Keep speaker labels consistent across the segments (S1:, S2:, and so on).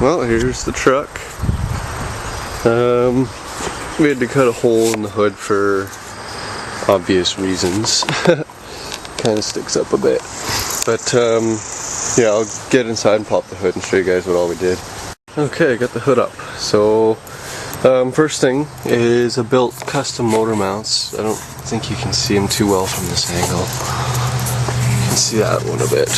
S1: well, here's the truck. We had to cut a hole in the hood for obvious reasons. Kind of sticks up a bit. But yeah, I'll get inside and pop the hood and show you guys what all we did. Okay, I got the hood up. So first thing is I built custom motor mounts. I don't think you can see them too well from this angle. You can see that one a bit.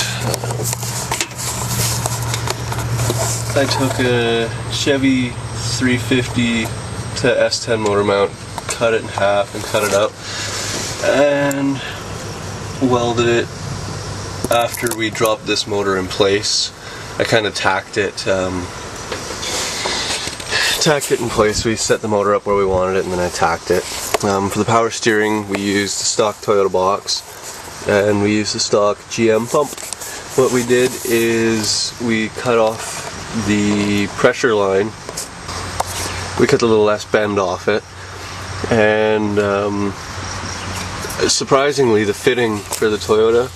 S1: I took a Chevy 350 to S10 motor mount, cut it in half and cut it up, and welded it. After we dropped this motor in place, I kind of tacked it in place. We set the motor up where we wanted it and then I tacked it. For the power steering we used the stock Toyota box and we used the stock GM pump. What we did is we cut off the pressure line. We cut the little S bend off it, and surprisingly the fitting for the Toyota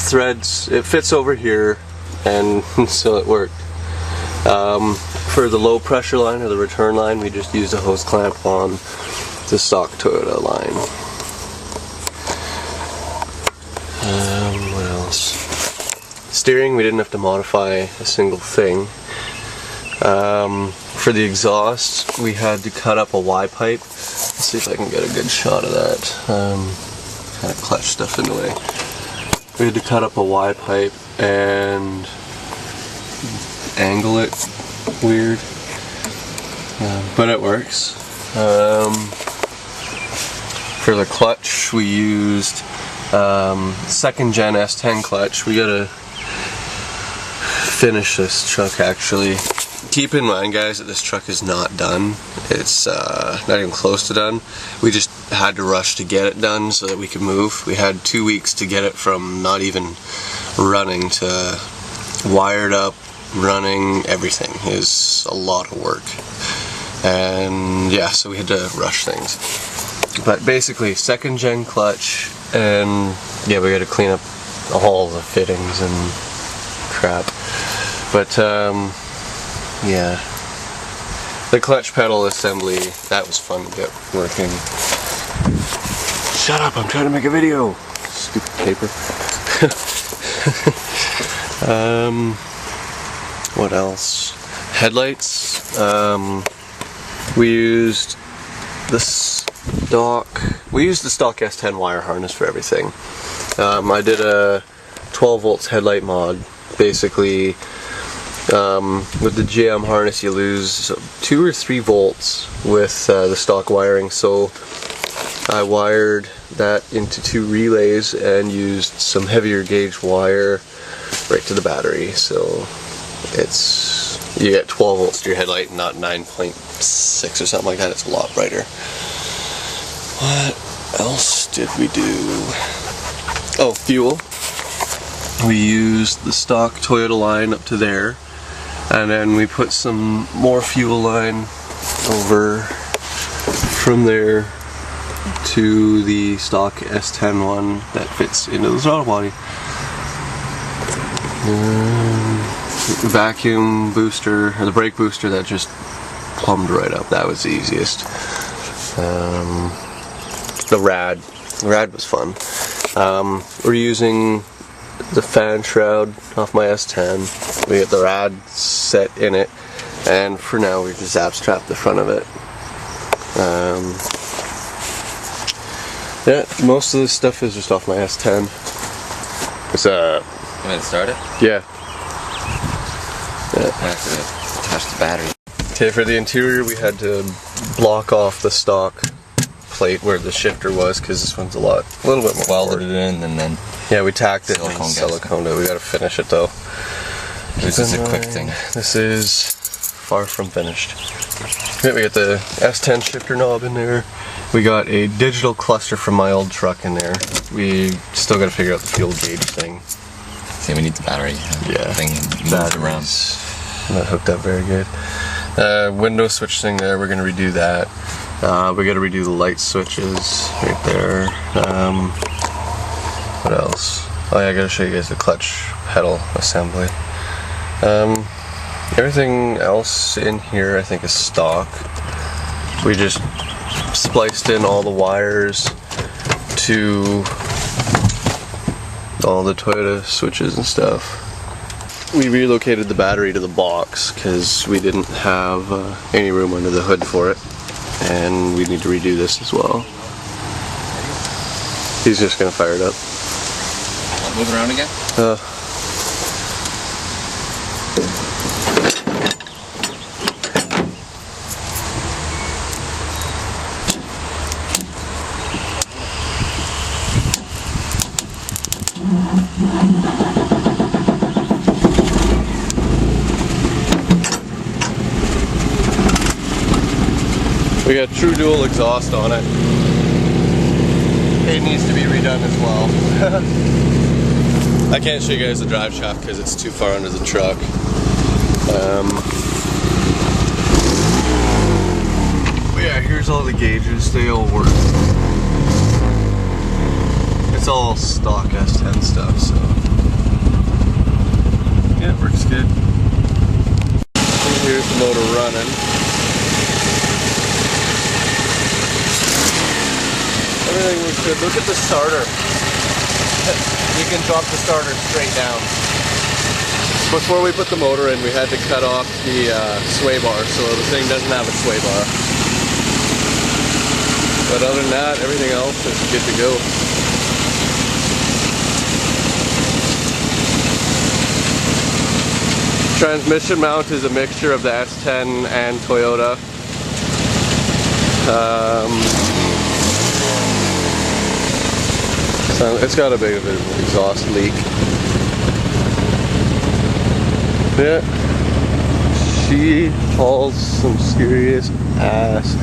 S1: threads, it fits over here, and so it worked. For the low pressure line or the return line, we just used a hose clamp on the stock Toyota line. What else? Steering, we didn't have to modify a single thing. For the exhaust, we had to cut up a Y pipe. Let's see if I can get a good shot of that. Kind of clutch stuff in the way. We had to cut up a Y pipe and angle it weird, but it works. For the clutch, we used second gen S10 clutch. We gotta finish this truck actually. Keep in mind, guys, that this truck is not done. It's not even close to done. We just had to rush to get it done so that we could move. We had 2 weeks to get it from not even running to wired up, running, everything. It was a lot of work. And yeah, so we had to rush things. But basically, second gen clutch, and yeah, we got to clean up all the fittings and crap. But yeah, the clutch pedal assembly, that was fun to get working. Shut up, I'm trying to make a video. Stupid paper. What else? Headlights. We used the stock S10 wire harness for everything. I did a 12 volts headlight mod. Basically, with the GM harness you lose 2 or 3 volts with the stock wiring, so I wired that into 2 relays and used some heavier gauge wire right to the battery, so you get 12 volts to your headlight, not 9.6 or something like that. It's a lot brighter. What else did we do? Oh, fuel. We used the stock Toyota line up to there, and then we put some more fuel line over from there to the stock S10 one that fits into the throttle body. The vacuum booster, or the brake booster, that just plumbed right up. That was the easiest. The rad was fun. We're using the fan shroud off my S10. We get the rad set in it, and for now we just zap strap the front of it. Yeah, most of this stuff is just off my S10. What's up?
S2: You want to start it?
S1: Yeah.
S2: I have to touch the battery.
S1: Okay, for the interior we had to block off the stock plate where the shifter was, because this one's a little bit more
S2: welded it in, and then
S1: yeah, we tacked it and siliconed it. We gotta finish it though.
S2: This is a quick thing.
S1: This is far from finished. Yeah, we got the S10 shifter knob in there. We got a digital cluster from my old truck in there. We still gotta figure out the fuel gauge thing.
S2: See, we need the battery thing moved around.
S1: Not hooked up very good. Window switch thing there, we're gonna redo that. We gotta redo the light switches right there. What else? Oh yeah, I gotta show you guys the clutch pedal assembly. Everything else in here I think is stock. We just spliced in all the wires to all the Toyota switches and stuff. We relocated the battery to the box because we didn't have any room under the hood for it, and we need to redo this as well. He's just gonna fire it up.
S2: Move around again?
S1: We got true dual exhaust on it. It needs to be redone as well. I can't show you guys the drive shaft because it's too far under the truck. But yeah, here's all the gauges. They all work. It's all stock S10 stuff, so yeah, it works good. Here's the motor running. Everything was good. Look at the starter. You can drop the starter straight down. Before we put the motor in, we had to cut off the sway bar, so the thing doesn't have a sway bar. But other than that, everything else is good to go. Transmission mount is a mixture of the S10 and Toyota. So it's got a bit of an exhaust leak. Yeah, she hauls some serious ass.